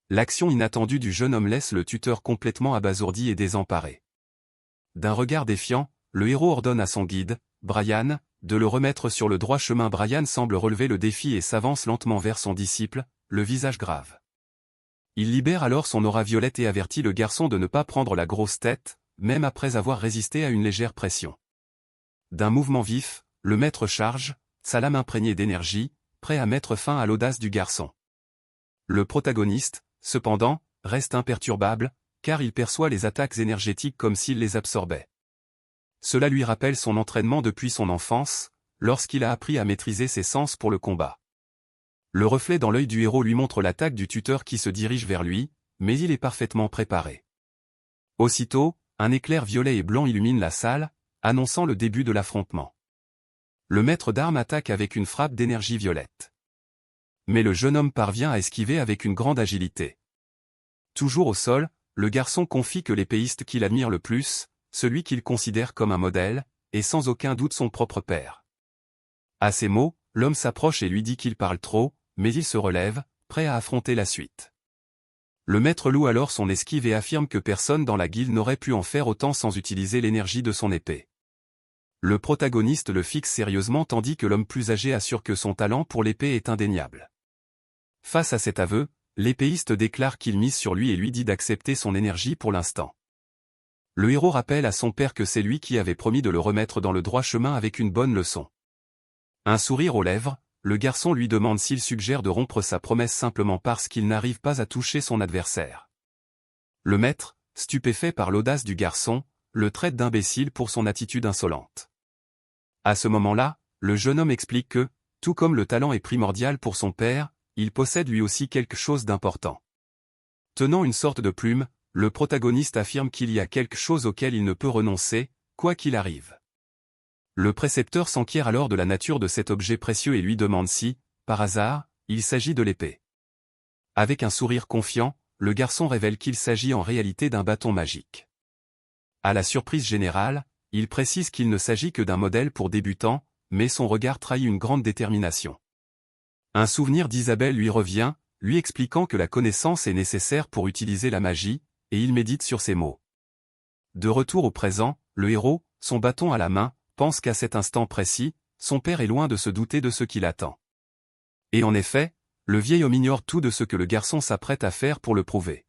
[SPEAKER 1] L'action inattendue du jeune homme laisse le tuteur complètement abasourdi et désemparé. D'un regard défiant, le héros ordonne à son guide, Brian, de le remettre sur le droit chemin. Brian semble relever le défi et s'avance lentement vers son disciple, le visage grave. Il libère alors son aura violette et avertit le garçon de ne pas prendre la grosse tête, même après avoir résisté à une légère pression. D'un mouvement vif, le maître charge, sa lame imprégnée d'énergie, prêt à mettre fin à l'audace du garçon. Le protagoniste, cependant, reste imperturbable, car il perçoit les attaques énergétiques comme s'il les absorbait. Cela lui rappelle son entraînement depuis son enfance, lorsqu'il a appris à maîtriser ses sens pour le combat. Le reflet dans l'œil du héros lui montre l'attaque du tuteur qui se dirige vers lui, mais il est parfaitement préparé. Aussitôt, un éclair violet et blanc illumine la salle, annonçant le début de l'affrontement. Le maître d'armes attaque avec une frappe d'énergie violette. Mais le jeune homme parvient à esquiver avec une grande agilité. Toujours au sol, le garçon confie que l'épéiste qu'il admire le plus, celui qu'il considère comme un modèle, est sans aucun doute son propre père. À ces mots, l'homme s'approche et lui dit qu'il parle trop, mais il se relève, prêt à affronter la suite. Le maître loue alors son esquive et affirme que personne dans la guilde n'aurait pu en faire autant sans utiliser l'énergie de son épée. Le protagoniste le fixe sérieusement tandis que l'homme plus âgé assure que son talent pour l'épée est indéniable. Face à cet aveu, l'épéiste déclare qu'il mise sur lui et lui dit d'accepter son énergie pour l'instant. Le héros rappelle à son père que c'est lui qui avait promis de le remettre dans le droit chemin avec une bonne leçon. Un sourire aux lèvres, le garçon lui demande s'il suggère de rompre sa promesse simplement parce qu'il n'arrive pas à toucher son adversaire. Le maître, stupéfait par l'audace du garçon, le traite d'imbécile pour son attitude insolente. À ce moment-là, le jeune homme explique que, tout comme le talent est primordial pour son père, il possède lui aussi quelque chose d'important. Tenant une sorte de plume, le protagoniste affirme qu'il y a quelque chose auquel il ne peut renoncer, quoi qu'il arrive. Le précepteur s'enquiert alors de la nature de cet objet précieux et lui demande si, par hasard, il s'agit de l'épée. Avec un sourire confiant, le garçon révèle qu'il s'agit en réalité d'un bâton magique. À la surprise générale, il précise qu'il ne s'agit que d'un modèle pour débutants, mais son regard trahit une grande détermination. Un souvenir d'Isabelle lui revient, lui expliquant que la connaissance est nécessaire pour utiliser la magie, et il médite sur ces mots. De retour au présent, le héros, son bâton à la main, pense qu'à cet instant précis, son père est loin de se douter de ce qui l'attend. Et en effet, le vieil homme ignore tout de ce que le garçon s'apprête à faire pour le prouver.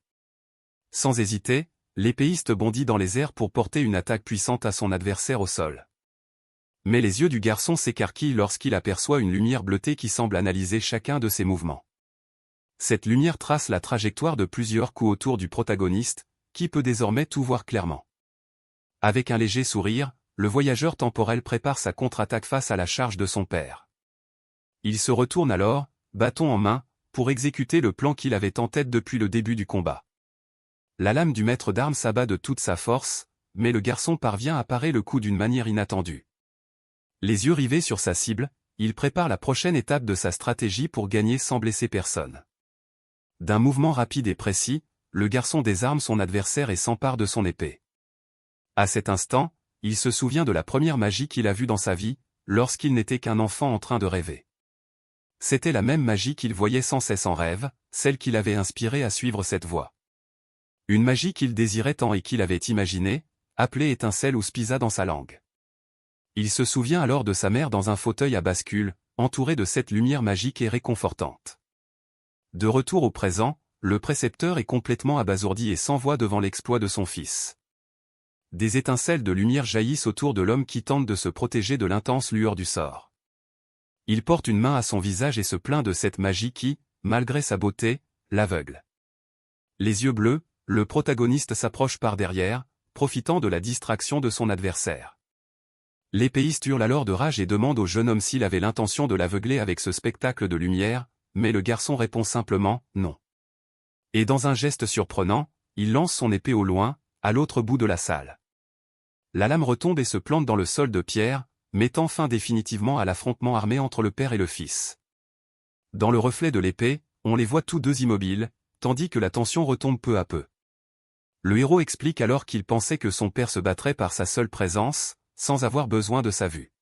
[SPEAKER 1] Sans hésiter, l'épéiste bondit dans les airs pour porter une attaque puissante à son adversaire au sol. Mais les yeux du garçon s'écarquillent lorsqu'il aperçoit une lumière bleutée qui semble analyser chacun de ses mouvements. Cette lumière trace la trajectoire de plusieurs coups autour du protagoniste, qui peut désormais tout voir clairement. Avec un léger sourire, le voyageur temporel prépare sa contre-attaque face à la charge de son père. Il se retourne alors, bâton en main, pour exécuter le plan qu'il avait en tête depuis le début du combat. La lame du maître d'armes s'abat de toute sa force, mais le garçon parvient à parer le coup d'une manière inattendue. Les yeux rivés sur sa cible, il prépare la prochaine étape de sa stratégie pour gagner sans blesser personne. D'un mouvement rapide et précis, le garçon désarme son adversaire et s'empare de son épée. À cet instant, il se souvient de la première magie qu'il a vue dans sa vie, lorsqu'il n'était qu'un enfant en train de rêver. C'était la même magie qu'il voyait sans cesse en rêve, celle qui l'avait inspiré à suivre cette voie. Une magie qu'il désirait tant et qu'il avait imaginée, appelée étincelle ou spisa dans sa langue. Il se souvient alors de sa mère dans un fauteuil à bascule, entourée de cette lumière magique et réconfortante. De retour au présent, le précepteur est complètement abasourdi et sans voix devant l'exploit de son fils. Des étincelles de lumière jaillissent autour de l'homme qui tente de se protéger de l'intense lueur du sort. Il porte une main à son visage et se plaint de cette magie qui, malgré sa beauté, l'aveugle. Les yeux bleus, le protagoniste s'approche par derrière, profitant de la distraction de son adversaire. L'épéiste hurle alors de rage et demande au jeune homme s'il avait l'intention de l'aveugler avec ce spectacle de lumière, mais le garçon répond simplement « non ». Et dans un geste surprenant, il lance son épée au loin, à l'autre bout de la salle. La lame retombe et se plante dans le sol de pierre, mettant fin définitivement à l'affrontement armé entre le père et le fils. Dans le reflet de l'épée, on les voit tous deux immobiles, tandis que la tension retombe peu à peu. Le héros explique alors qu'il pensait que son père se battrait par sa seule présence, sans avoir besoin de sa vue.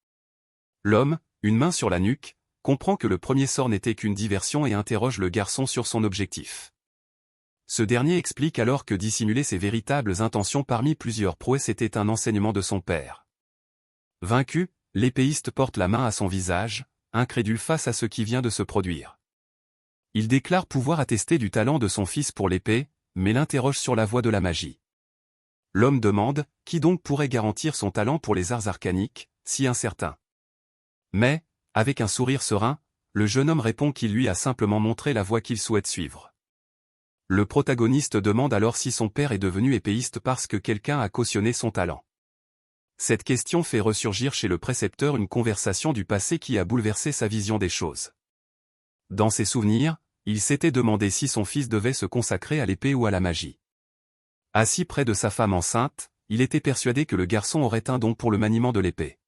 [SPEAKER 1] L'homme, une main sur la nuque, comprend que le premier sort n'était qu'une diversion et interroge le garçon sur son objectif. Ce dernier explique alors que dissimuler ses véritables intentions parmi plusieurs prouesses était un enseignement de son père. Vaincu, l'épéiste porte la main à son visage, incrédule face à ce qui vient de se produire. Il déclare pouvoir attester du talent de son fils pour l'épée, mais l'interroge sur la voie de la magie. L'homme demande, qui donc pourrait garantir son talent pour les arts arcaniques, si incertain. Mais, avec un sourire serein, le jeune homme répond qu'il lui a simplement montré la voie qu'il souhaite suivre. Le protagoniste demande alors si son père est devenu épéiste parce que quelqu'un a cautionné son talent. Cette question fait ressurgir chez le précepteur une conversation du passé qui a bouleversé sa vision des choses. Dans ses souvenirs, il s'était demandé si son fils devait se consacrer à l'épée ou à la magie. Assis près de sa femme enceinte, il était persuadé que le garçon aurait un don pour le maniement de l'épée.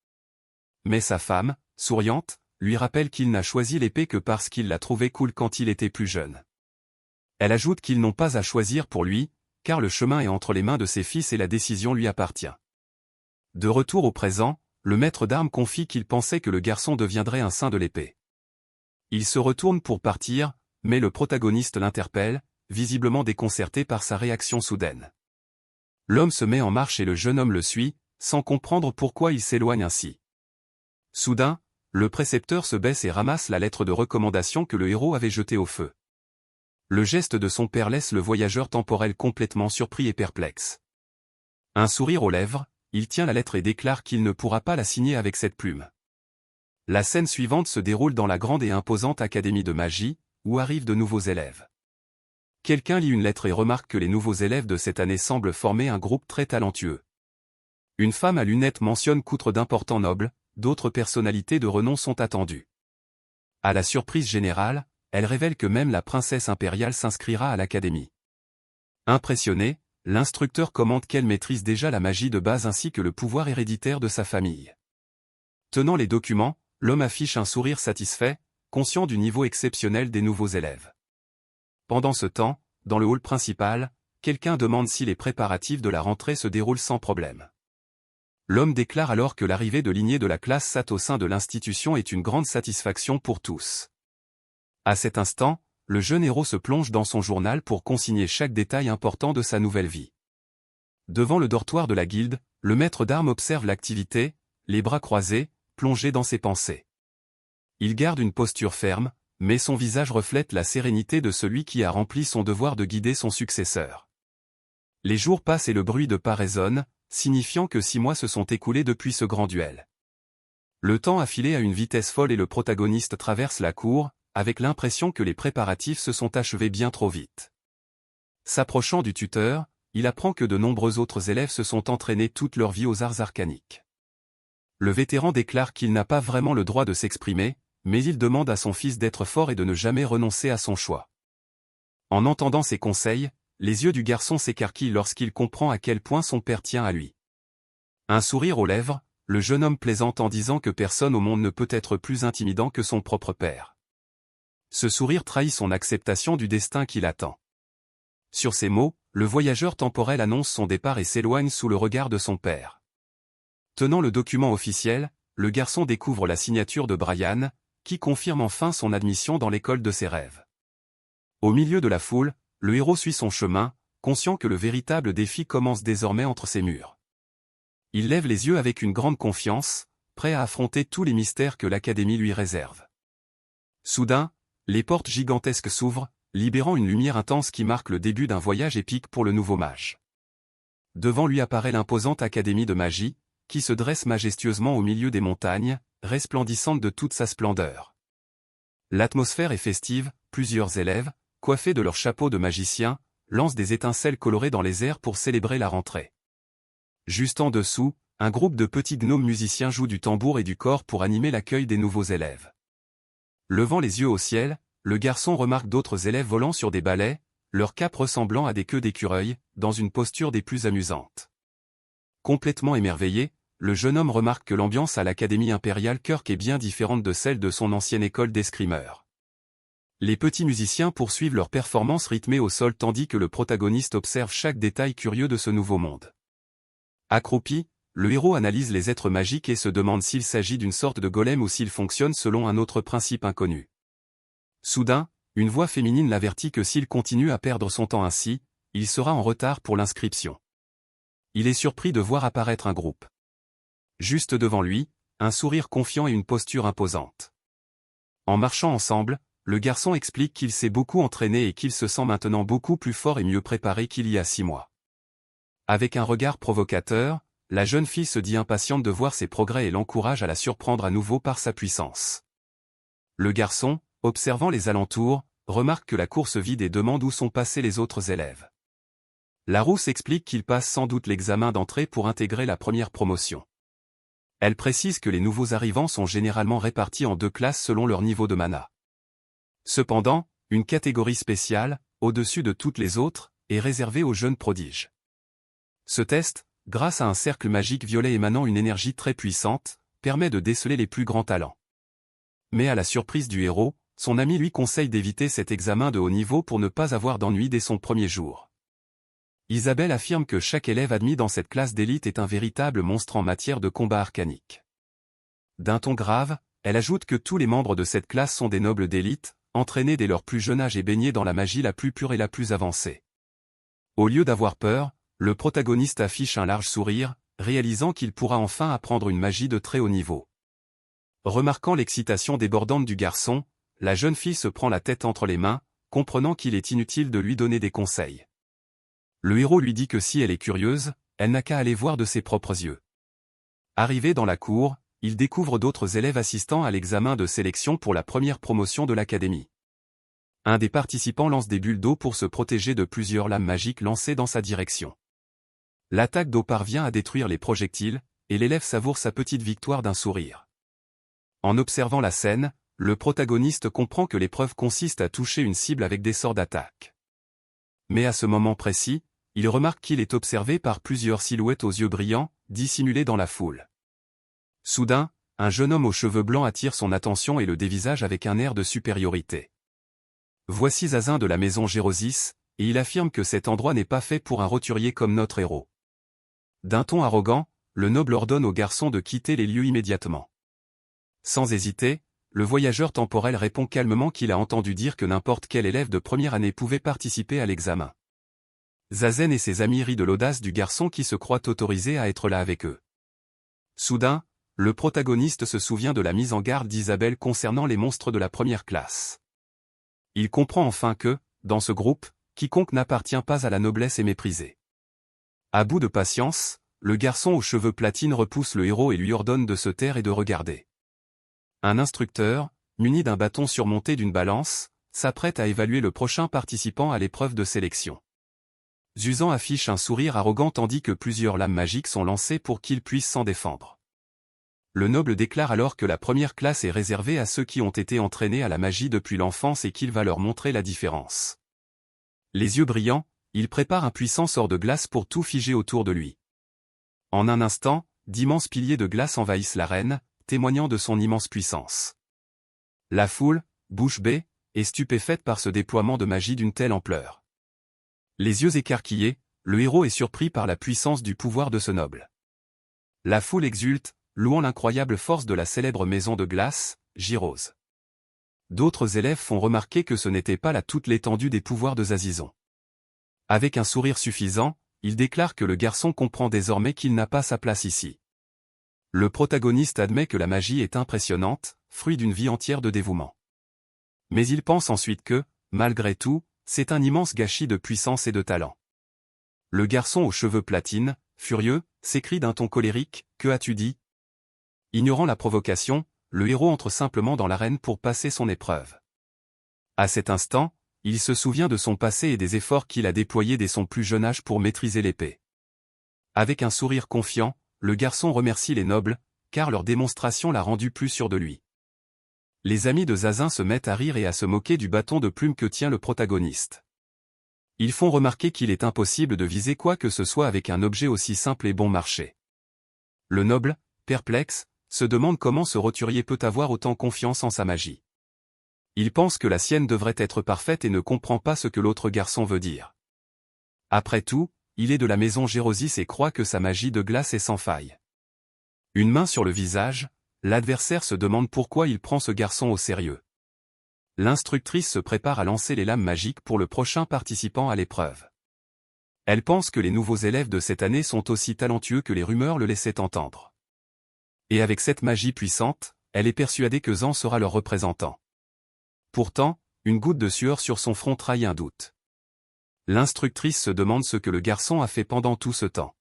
[SPEAKER 1] Mais sa femme, souriante, lui rappelle qu'il n'a choisi l'épée que parce qu'il l'a trouvée cool quand il était plus jeune. Elle ajoute qu'ils n'ont pas à choisir pour lui, car le chemin est entre les mains de ses fils et la décision lui appartient. De retour au présent, le maître d'armes confie qu'il pensait que le garçon deviendrait un saint de l'épée. Il se retourne pour partir, mais le protagoniste l'interpelle, visiblement déconcerté par sa réaction soudaine. L'homme se met en marche et le jeune homme le suit, sans comprendre pourquoi il s'éloigne ainsi. Soudain, le précepteur se baisse et ramasse la lettre de recommandation que le héros avait jetée au feu. Le geste de son père laisse le voyageur temporel complètement surpris et perplexe. Un sourire aux lèvres, il tient la lettre et déclare qu'il ne pourra pas la signer avec cette plume. La scène suivante se déroule dans la grande et imposante académie de magie, où arrivent de nouveaux élèves. Quelqu'un lit une lettre et remarque que les nouveaux élèves de cette année semblent former un groupe très talentueux. Une femme à lunettes mentionne qu'outre d'importants nobles, d'autres personnalités de renom sont attendues. À la surprise générale, elle révèle que même la princesse impériale s'inscrira à l'académie. Impressionné, l'instructeur commente qu'elle maîtrise déjà la magie de base ainsi que le pouvoir héréditaire de sa famille. Tenant les documents, l'homme affiche un sourire satisfait, conscient du niveau exceptionnel des nouveaux élèves. Pendant ce temps, dans le hall principal, quelqu'un demande si les préparatifs de la rentrée se déroulent sans problème. L'homme déclare alors que l'arrivée de lignée de la classe SAT au sein de l'institution est une grande satisfaction pour tous. À cet instant, le jeune héros se plonge dans son journal pour consigner chaque détail important de sa nouvelle vie. Devant le dortoir de la guilde, le maître d'armes observe l'activité, les bras croisés, plongé dans ses pensées. Il garde une posture ferme, mais son visage reflète la sérénité de celui qui a rempli son devoir de guider son successeur. Les jours passent et le bruit de pas résonne, signifiant que 6 mois se sont écoulés depuis ce grand duel. Le temps a filé à une vitesse folle et le protagoniste traverse la cour, avec l'impression que les préparatifs se sont achevés bien trop vite. S'approchant du tuteur, il apprend que de nombreux autres élèves se sont entraînés toute leur vie aux arts arcaniques. Le vétéran déclare qu'il n'a pas vraiment le droit de s'exprimer, mais il demande à son fils d'être fort et de ne jamais renoncer à son choix. En entendant ces conseils, les yeux du garçon s'écarquillent lorsqu'il comprend à quel point son père tient à lui. Un sourire aux lèvres, le jeune homme plaisante en disant que personne au monde ne peut être plus intimidant que son propre père. Ce sourire trahit son acceptation du destin qui l'attend. Sur ces mots, le voyageur temporel annonce son départ et s'éloigne sous le regard de son père. Tenant le document officiel, le garçon découvre la signature de Brian, qui confirme enfin son admission dans l'école de ses rêves. Au milieu de la foule, le héros suit son chemin, conscient que le véritable défi commence désormais entre ses murs. Il lève les yeux avec une grande confiance, prêt à affronter tous les mystères que l'Académie lui réserve. Soudain, les portes gigantesques s'ouvrent, libérant une lumière intense qui marque le début d'un voyage épique pour le nouveau mage. Devant lui apparaît l'imposante Académie de magie, qui se dresse majestueusement au milieu des montagnes, resplendissante de toute sa splendeur. L'atmosphère est festive, plusieurs élèves, coiffés de leurs chapeaux de magiciens, lancent des étincelles colorées dans les airs pour célébrer la rentrée. Juste en dessous, un groupe de petits gnomes musiciens joue du tambour et du cor pour animer l'accueil des nouveaux élèves. Levant les yeux au ciel, le garçon remarque d'autres élèves volant sur des balais, leurs capes ressemblant à des queues d'écureuils, dans une posture des plus amusantes. Complètement émerveillé, le jeune homme remarque que l'ambiance à l'Académie impériale Kirk est bien différente de celle de son ancienne école d'escrimeurs. Les petits musiciens poursuivent leur performance rythmée au sol tandis que le protagoniste observe chaque détail curieux de ce nouveau monde. Accroupi, le héros analyse les êtres magiques et se demande s'il s'agit d'une sorte de golem ou s'il fonctionne selon un autre principe inconnu. Soudain, une voix féminine l'avertit que s'il continue à perdre son temps ainsi, il sera en retard pour l'inscription. Il est surpris de voir apparaître un groupe. Juste devant lui, un sourire confiant et une posture imposante. En marchant ensemble, le garçon explique qu'il s'est beaucoup entraîné et qu'il se sent maintenant beaucoup plus fort et mieux préparé qu'il y a 6 mois. Avec un regard provocateur, la jeune fille se dit impatiente de voir ses progrès et l'encourage à la surprendre à nouveau par sa puissance. Le garçon, observant les alentours, remarque que la cour se vide et demande où sont passés les autres élèves. La rousse explique qu'il passe sans doute l'examen d'entrée pour intégrer la première promotion. Elle précise que les nouveaux arrivants sont généralement répartis en 2 classes selon leur niveau de mana. Cependant, une catégorie spéciale, au-dessus de toutes les autres, est réservée aux jeunes prodiges. Ce test, grâce à un cercle magique violet émanant une énergie très puissante, permet de déceler les plus grands talents. Mais à la surprise du héros, son ami lui conseille d'éviter cet examen de haut niveau pour ne pas avoir d'ennui dès son premier jour. Isabelle affirme que chaque élève admis dans cette classe d'élite est un véritable monstre en matière de combat arcanique. D'un ton grave, elle ajoute que tous les membres de cette classe sont des nobles d'élite, entraînés dès leur plus jeune âge et baignés dans la magie la plus pure et la plus avancée. Au lieu d'avoir peur, le protagoniste affiche un large sourire, réalisant qu'il pourra enfin apprendre une magie de très haut niveau. Remarquant l'excitation débordante du garçon, la jeune fille se prend la tête entre les mains, comprenant qu'il est inutile de lui donner des conseils. Le héros lui dit que si elle est curieuse, elle n'a qu'à aller voir de ses propres yeux. Arrivé dans la cour, il découvre d'autres élèves assistant à l'examen de sélection pour la première promotion de l'académie. Un des participants lance des bulles d'eau pour se protéger de plusieurs lames magiques lancées dans sa direction. L'attaque d'eau parvient à détruire les projectiles, et l'élève savoure sa petite victoire d'un sourire. En observant la scène, le protagoniste comprend que l'épreuve consiste à toucher une cible avec des sorts d'attaque. Mais à ce moment précis, il remarque qu'il est observé par plusieurs silhouettes aux yeux brillants, dissimulées dans la foule. Soudain, un jeune homme aux cheveux blancs attire son attention et le dévisage avec un air de supériorité. Voici Zazin de la maison Gérosis, et il affirme que cet endroit n'est pas fait pour un roturier comme notre héros. D'un ton arrogant, le noble ordonne au garçon de quitter les lieux immédiatement. Sans hésiter, le voyageur temporel répond calmement qu'il a entendu dire que n'importe quel élève de première année pouvait participer à l'examen. Zazen et ses amis rient de l'audace du garçon qui se croit autorisé à être là avec eux. Soudain, le protagoniste se souvient de la mise en garde d'Isabelle concernant les monstres de la première classe. Il comprend enfin que, dans ce groupe, quiconque n'appartient pas à la noblesse est méprisé. À bout de patience, le garçon aux cheveux platine repousse le héros et lui ordonne de se taire et de regarder. Un instructeur, muni d'un bâton surmonté d'une balance, s'apprête à évaluer le prochain participant à l'épreuve de sélection. Zuzan affiche un sourire arrogant tandis que plusieurs lames magiques sont lancées pour qu'il puisse s'en défendre. Le noble déclare alors que la première classe est réservée à ceux qui ont été entraînés à la magie depuis l'enfance et qu'il va leur montrer la différence. Les yeux brillants, il prépare un puissant sort de glace pour tout figer autour de lui. En un instant, d'immenses piliers de glace envahissent l'arène, témoignant de son immense puissance. La foule, bouche bée, est stupéfaite par ce déploiement de magie d'une telle ampleur. Les yeux écarquillés, le héros est surpris par la puissance du pouvoir de ce noble. La foule exulte, louant l'incroyable force de la célèbre maison de glace, Gyrose. D'autres élèves font remarquer que ce n'était pas là toute l'étendue des pouvoirs de Zazizon. Avec un sourire suffisant, il déclare que le garçon comprend désormais qu'il n'a pas sa place ici. Le protagoniste admet que la magie est impressionnante, fruit d'une vie entière de dévouement. Mais il pense ensuite que, malgré tout, c'est un immense gâchis de puissance et de talent. Le garçon aux cheveux platine, furieux, s'écrie d'un ton colérique, « Que as-tu dit ?» Ignorant la provocation, le héros entre simplement dans l'arène pour passer son épreuve. À cet instant, il se souvient de son passé et des efforts qu'il a déployés dès son plus jeune âge pour maîtriser l'épée. Avec un sourire confiant, le garçon remercie les nobles, car leur démonstration l'a rendu plus sûr de lui. Les amis de Zazin se mettent à rire et à se moquer du bâton de plume que tient le protagoniste. Ils font remarquer qu'il est impossible de viser quoi que ce soit avec un objet aussi simple et bon marché. Le noble, perplexe, se demande comment ce roturier peut avoir autant confiance en sa magie. Il pense que la sienne devrait être parfaite et ne comprend pas ce que l'autre garçon veut dire. Après tout, il est de la maison Gérosis et croit que sa magie de glace est sans faille. Une main sur le visage, l'adversaire se demande pourquoi il prend ce garçon au sérieux. L'instructrice se prépare à lancer les lames magiques pour le prochain participant à l'épreuve. Elle pense que les nouveaux élèves de cette année sont aussi talentueux que les rumeurs le laissaient entendre. Et avec cette magie puissante, elle est persuadée que Zan sera leur représentant. Pourtant, une goutte de sueur sur son front trahit un doute. L'instructrice se demande ce que le garçon a fait pendant tout ce temps.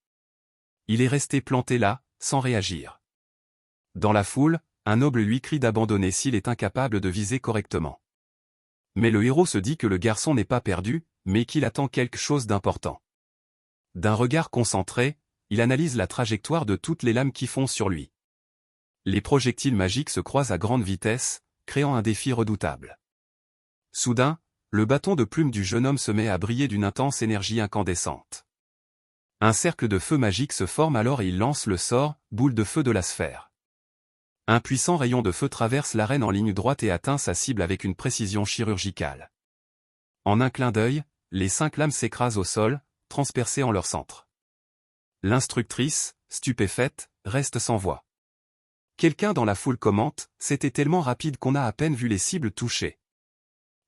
[SPEAKER 1] Il est resté planté là, sans réagir. Dans la foule, un noble lui crie d'abandonner s'il est incapable de viser correctement. Mais le héros se dit que le garçon n'est pas perdu, mais qu'il attend quelque chose d'important. D'un regard concentré, il analyse la trajectoire de toutes les lames qui foncent sur lui. Les projectiles magiques se croisent à grande vitesse, créant un défi redoutable. Soudain, le bâton de plume du jeune homme se met à briller d'une intense énergie incandescente. Un cercle de feu magique se forme alors et il lance le sort, boule de feu de la sphère. Un puissant rayon de feu traverse l'arène en ligne droite et atteint sa cible avec une précision chirurgicale. En un clin d'œil, les 5 lames s'écrasent au sol, transpercées en leur centre. L'instructrice, stupéfaite, reste sans voix. Quelqu'un dans la foule commente, c'était tellement rapide qu'on a à peine vu les cibles touchées.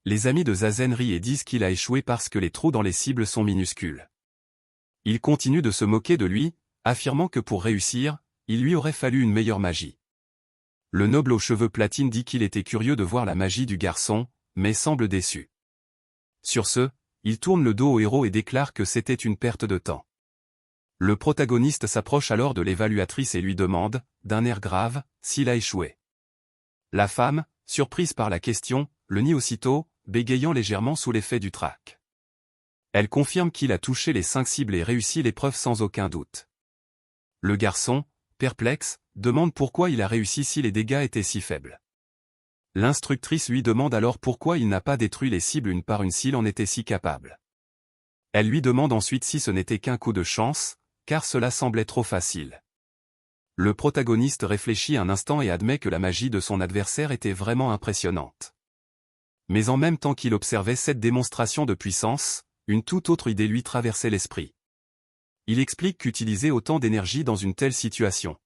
[SPEAKER 1] Les amis de Zazen rient et disent qu'il a échoué parce que les trous dans les cibles sont minuscules. Ils continuent de se moquer de lui, affirmant que pour réussir, il lui aurait fallu une meilleure magie. Le noble aux cheveux platine dit qu'il était curieux de voir la magie du garçon, mais semble déçu. Sur ce, il tourne le dos au héros et déclare que c'était une perte de temps. Le protagoniste s'approche alors de l'évaluatrice et lui demande, d'un air grave, s'il a échoué. La femme, surprise par la question, le nie aussitôt, bégayant légèrement sous l'effet du trac. Elle confirme qu'il a touché les 5 cibles et réussi l'épreuve sans aucun doute. Le garçon, perplexe, demande pourquoi il a réussi si les dégâts étaient si faibles. L'instructrice lui demande alors pourquoi il n'a pas détruit les cibles une par une s'il en était si capable. Elle lui demande ensuite si ce n'était qu'un coup de chance, car cela semblait trop facile. Le protagoniste réfléchit un instant et admet que la magie de son adversaire était vraiment impressionnante. Mais en même temps qu'il observait cette démonstration de puissance, une toute autre idée lui traversait l'esprit. Il explique qu'utiliser autant d'énergie dans une telle situation